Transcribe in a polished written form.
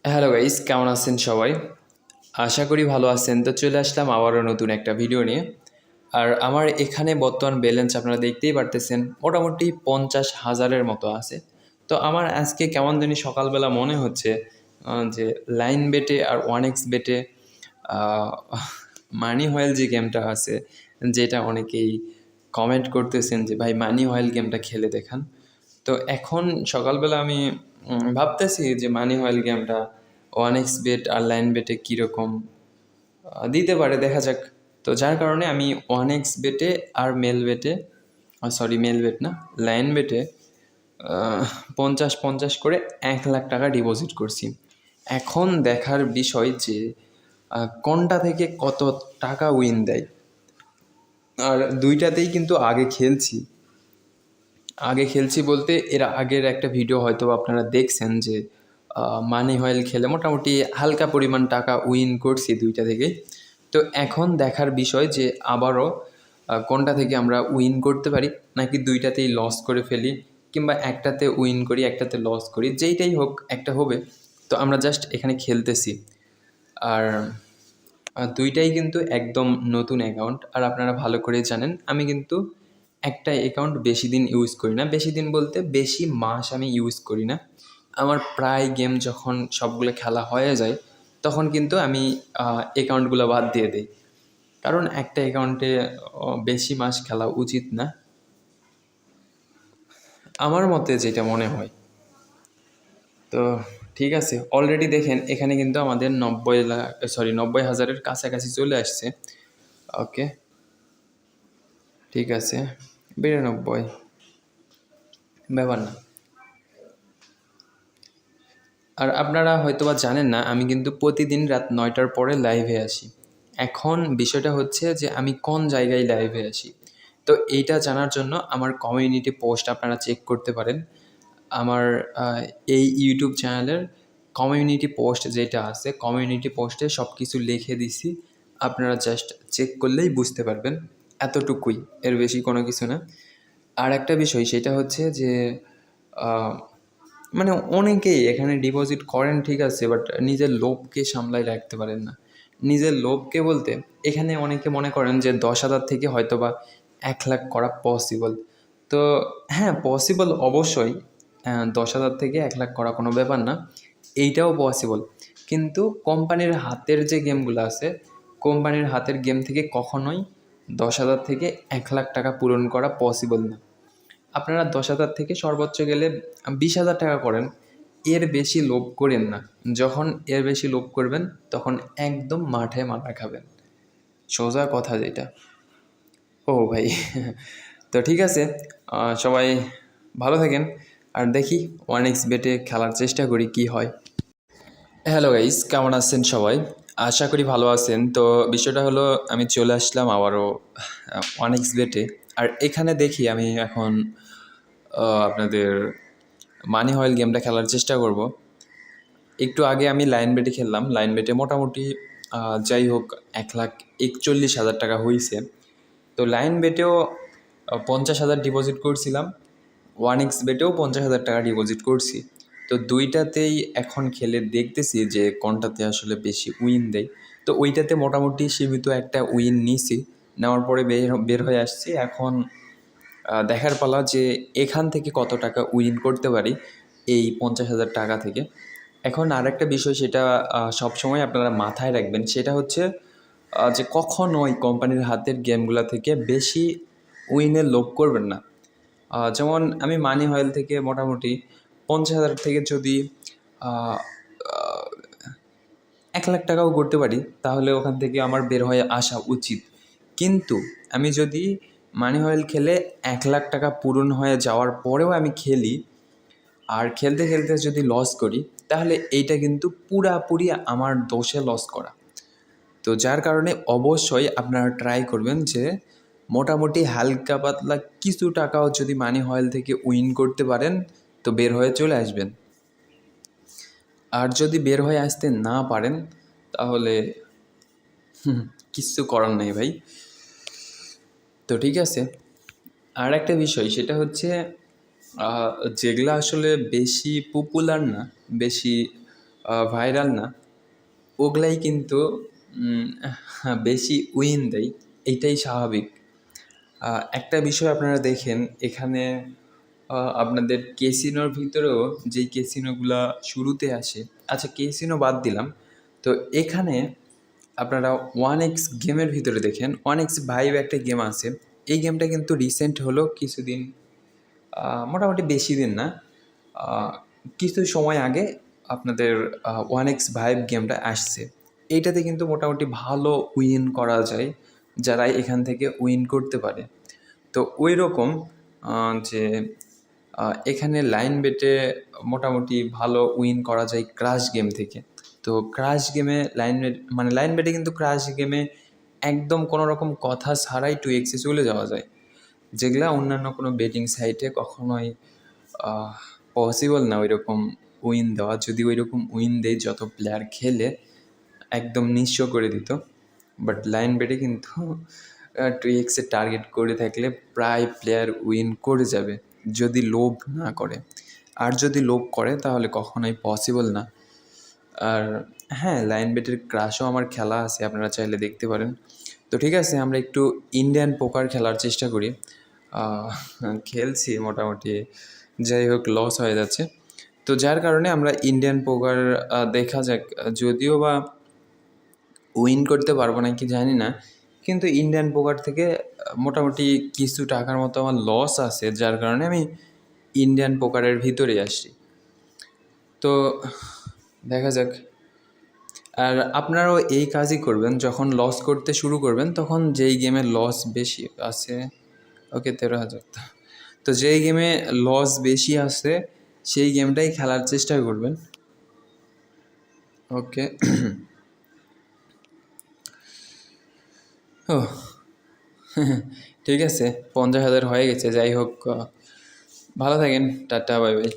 Hello guys, কেমন আছেন সবাই? আশা করি ভালো আছেন। তো চলে আসলাম আবারও নতুন একটা ভিডিও নিয়ে। আর আমার এখানে বর্তমান ব্যালেন্স আপনারা দেখতেই পারতেছেন, মোটামুটি 50,000-এর মতো আছে। তো আমার আজকে কেমন জানি সকালবেলা মনে হচ্ছে যে লাইন বেটে আর 1x বেটে মানি হয়েল যে গেমটা আছে, যেটা অনেকেই কমেন্ট করতেছেন যে ভাই মানি হয়েল গেমটা খেলে দেখান। তো এখন সকালবেলা আমি ভাবতেছি যে মানি হয়েল গেমটা 1x বেট আর লাইন বেটে কীরকম দিতে পারে, দেখা যাক। তো যার কারণে আমি 1x বেটে আর মেল বেটে, সরি মেল বেট না, লাইন বেটে 50-50 করে 1,00,000 টাকা ডিপোজিট করছি। এখন দেখার বিষয় যে কোনটা থেকে কত টাকা উইন দেয়। আর দুইটাতেই কিন্তু আগে খেলছি বলতে এর আগের একটা ভিডিও হয়তো আপনারা দেখছেন যে মানি হয়েল খেলে মোটামুটি হালকা পরিমাণ টাকা উইন করছি দুইটা থেকেই। তো এখন দেখার বিষয় যে আবারও কোনটা থেকে আমরা উইন করতে পারি, নাকি দুইটাতেই লস করে ফেলি, কিংবা একটাতে উইন করি একটাতে লস করি, যেইটাই হোক একটা হবে। তো আমরা জাস্ট এখানে খেলতেছি। আর দুইটাই কিন্তু একদম নতুন অ্যাকাউন্ট। আর আপনারা ভালো করে জানেন আমি কিন্তু একটা অ্যাকাউন্ট বেশি দিন ইউজ করি না। বেশি দিন বলতে বেশি মাস আমি ইউজ করি না। আমার প্রায় গেম যখন সবগুলো খেলা হয়ে যায় তখন কিন্তু আমি অ্যাকাউন্টগুলো বাদ দিয়ে দিই, কারণ একটা অ্যাকাউন্টে বেশি মাস খেলা উচিত না আমার মতে, যেটা মনে হয়। তো ঠিক আছে, অলরেডি দেখেন এখানে কিন্তু আমাদের 90,000-এর কাছাকাছি চলে আসছে। ওকে, ঠিক আছে, 92, ব্যাপার না। আর আপনারা হয়তোবা জানেন না, আমি কিন্তু প্রতিদিন রাত 9টার পরে লাইভে আসি। এখন বিষয়টা হচ্ছে যে আমি কোন জায়গায় লাইভে আসি। তো এইটা জানার জন্য আমার কমিউনিটি পোস্ট আপনারা চেক করতে পারেন। আমার এই ইউটিউব চ্যানেলের কমিউনিটি পোস্ট যেটা আছে, কমিউনিটি পোস্টে সব কিছু লিখে দিছি। আপনারা জাস্ট চেক করলেই বুঝতে পারবেন, এতটুকুই, এর বেশি কোনো কিছু না। আর একটা বিষয় সেটা হচ্ছে যে মানে অনেকেই এখানে ডিপোজিট করেন, ঠিক আছে, বাট নিজের লোভকে সামলায় রাখতে পারেন না। নিজের লোভকে বলতে এখানে অনেকে মনে করেন যে 10,000 থেকে হয়তো বা 1,00,000 করা পসিবল। তো হ্যাঁ, পসিবল অবশ্যই। 10,000 থেকে 1,00,000 করা কোনো ব্যাপার না, এইটাও পসিবল। কিন্তু কোম্পানির হাতের যে গেমগুলো আছে, কোম্পানির হাতের গেম থেকে কখনোই 10,000 থেকে 1,00,000 টাকা পূরণ করা পসিবল না। আপনারা 10,000 থেকে সর্বোচ্চ গেলে 20,000 টাকা করেন, এর বেশি লোভ করেন না। যখন এর বেশি লোভ করবেন তখন একদম মাঠে মারা খাবেন, সোজা কথা যেটা। ও ভাই তো ঠিক আছে, সবাই ভালো থাকেন। আর দেখি 1x বেটে খেলার চেষ্টা করি কি হয়। হ্যালো গাইস, কেমন আছেন সবাই? আশা করি ভালো আছেন। তো বিষয়টা হলো, আমি চলে আসলাম আবারও 1x বেটে। আর এখানে দেখি আমি এখন আপনাদের মানি হয়েল গেমটা খেলার চেষ্টা করব। একটু আগে আমি লাইন বেটে খেললাম, লাইন বেটে মোটামুটি যাই হোক 1,41,000 টাকা হয়েছে। তো লাইন বেটেও 50,000 ডিপোজিট করছিলাম, 1x বেটেও 50,000 টাকা ডিপোজিট করছি। তো দুইটাতেই এখন খেলে দেখতেছি যে কোনটাতে আসলে বেশি উইন দেয়। তো ওইটাতে মোটামুটি সীমিত একটা উইন নিছি, নেওয়ার পরে বের হয়ে আসছি। এখন দেখার পালা যে এখান থেকে কত টাকা উইন করতে পারি এই 50,000 টাকা থেকে। এখন আরেকটা বিষয়, সেটা সবসময় আপনারা মাথায় রাখবেন, সেটা হচ্ছে যে কখনোই কোম্পানির হাতের গেমগুলো থেকে বেশি উইনের লোভ করবেন না। যেমন আমি মানি হয়েল থেকে মোটামুটি 50,000 থেকে যদি 1,00,000 টাকাও করতে পারি, তাহলে ওখান থেকে আমার বের হয়ে আসা উচিত। কিন্তু আমি যদি মানি হয়েল খেলে 1,00,000 টাকা পূরণ হয়ে যাওয়ার পরেও আমি খেলি, আর খেলতে খেলতে যদি লস করি, তাহলে এইটা কিন্তু পুরাপুরি আমার দোষে লস করা। তো যার কারণে অবশ্যই আপনারা ট্রাই করবেন যে মোটামুটি হালকা পাতলা কিছু টাকাও যদি মানি হয়েল থেকে উইন করতে পারেন তো বের হয়ে চলে আসবেন। আর যদি বের হয়ে আসতে না পারেন তাহলে কিচ্ছু করার নেই ভাই। তো ঠিক আছে, আর একটা বিষয় সেটা হচ্ছে যেগুলো আসলে বেশি পপুলার না, বেশি ভাইরাল না, ওগুলাই কিন্তু উম, বেশি উইন দেয়, এইটাই স্বাভাবিক। একটা বিষয় আপনারা দেখেন এখানে, আপনাদের ক্যাসিনোর ভিতরেও যেই ক্যাসিনোগুলা শুরুতে আসে, আচ্ছা ক্যাসিনো বাদ দিলাম, তো এখানে আপনারা 1x গেমের ভিতরে দেখেন 1x ভাইব একটা গেম আছে। এই গেমটা কিন্তু রিসেন্ট হলো কিছুদিন, মোটামুটি বেশি দিন না, আহ, কিছু সময় আগে আপনাদের 1x ভাইব গেমটা আসছে। এইটাতে কিন্তু মোটামুটি ভালো উইন করা যায়, যারা এখান থেকে উইন করতে পারে। তো ওই রকম যে এখানে লাইন বেটে মোটামুটি ভালো উইন করা যায় ক্রাশ গেম থেকে। তো ক্রাশ গেমে লাইন বেট মানে লাইন বেটে কিন্তু ক্রাশ গেমে একদম কোনো রকম কথা ছাড়াই 2x চলে যাওয়া যায়, যেগুলা অন্যান্য কোনো বেটিং সাইটে কখনোই পসিবল না ওই রকম উইন দেওয়া। যদি ওই রকম উইন দেয় যত প্লেয়ার খেলে একদম নিঃস্ব করে দিত, বাট লাইন বেটে কিন্তু 2x টার্গেট করে থাকলে প্রায় প্লেয়ার উইন করে যাবে যদি লোভ না করে। আর যদি লোভ করে তাহলে কখনোই পসিবল না। আর হ্যাঁ, লাইন বেটের ক্রাশও আমার খেলা আছে, আপনারা চাইলে দেখতে পারেন। তো ঠিক আছে, আমরা একটু ইন্ডিয়ান পোকার খেলার চেষ্টা করি। খেলছি মোটামুটি, যাই হোক লস হয়ে যাচ্ছে। তো যার কারণে আমরা ইন্ডিয়ান পোকার দেখা যাক, যদিও বা উইন করতে পারবো না কি জানি না, কিন্তু ইন্ডিয়ান পোকার থেকে মোটামুটি কিছু টাকার মতো আমার লস আছে, যার কারণে আমি ইন্ডিয়ান পোকারের ভিতরে আসছি। তো দেখা যাক। আর আপনারাও এই কাজই করবেন, যখন লস করতে শুরু করবেন তখন যেই গেমে লস বেশি আছে, ওকে 13,000, তো যেই গেমে লস বেশি আছে সেই গেমটাই খেলার চেষ্টা করবেন। ওকে। ও ঠিক আছে, 50,000 হয়ে গেছে। যাই হোক, ভালো থাকেন, টাটা, বাই বাই।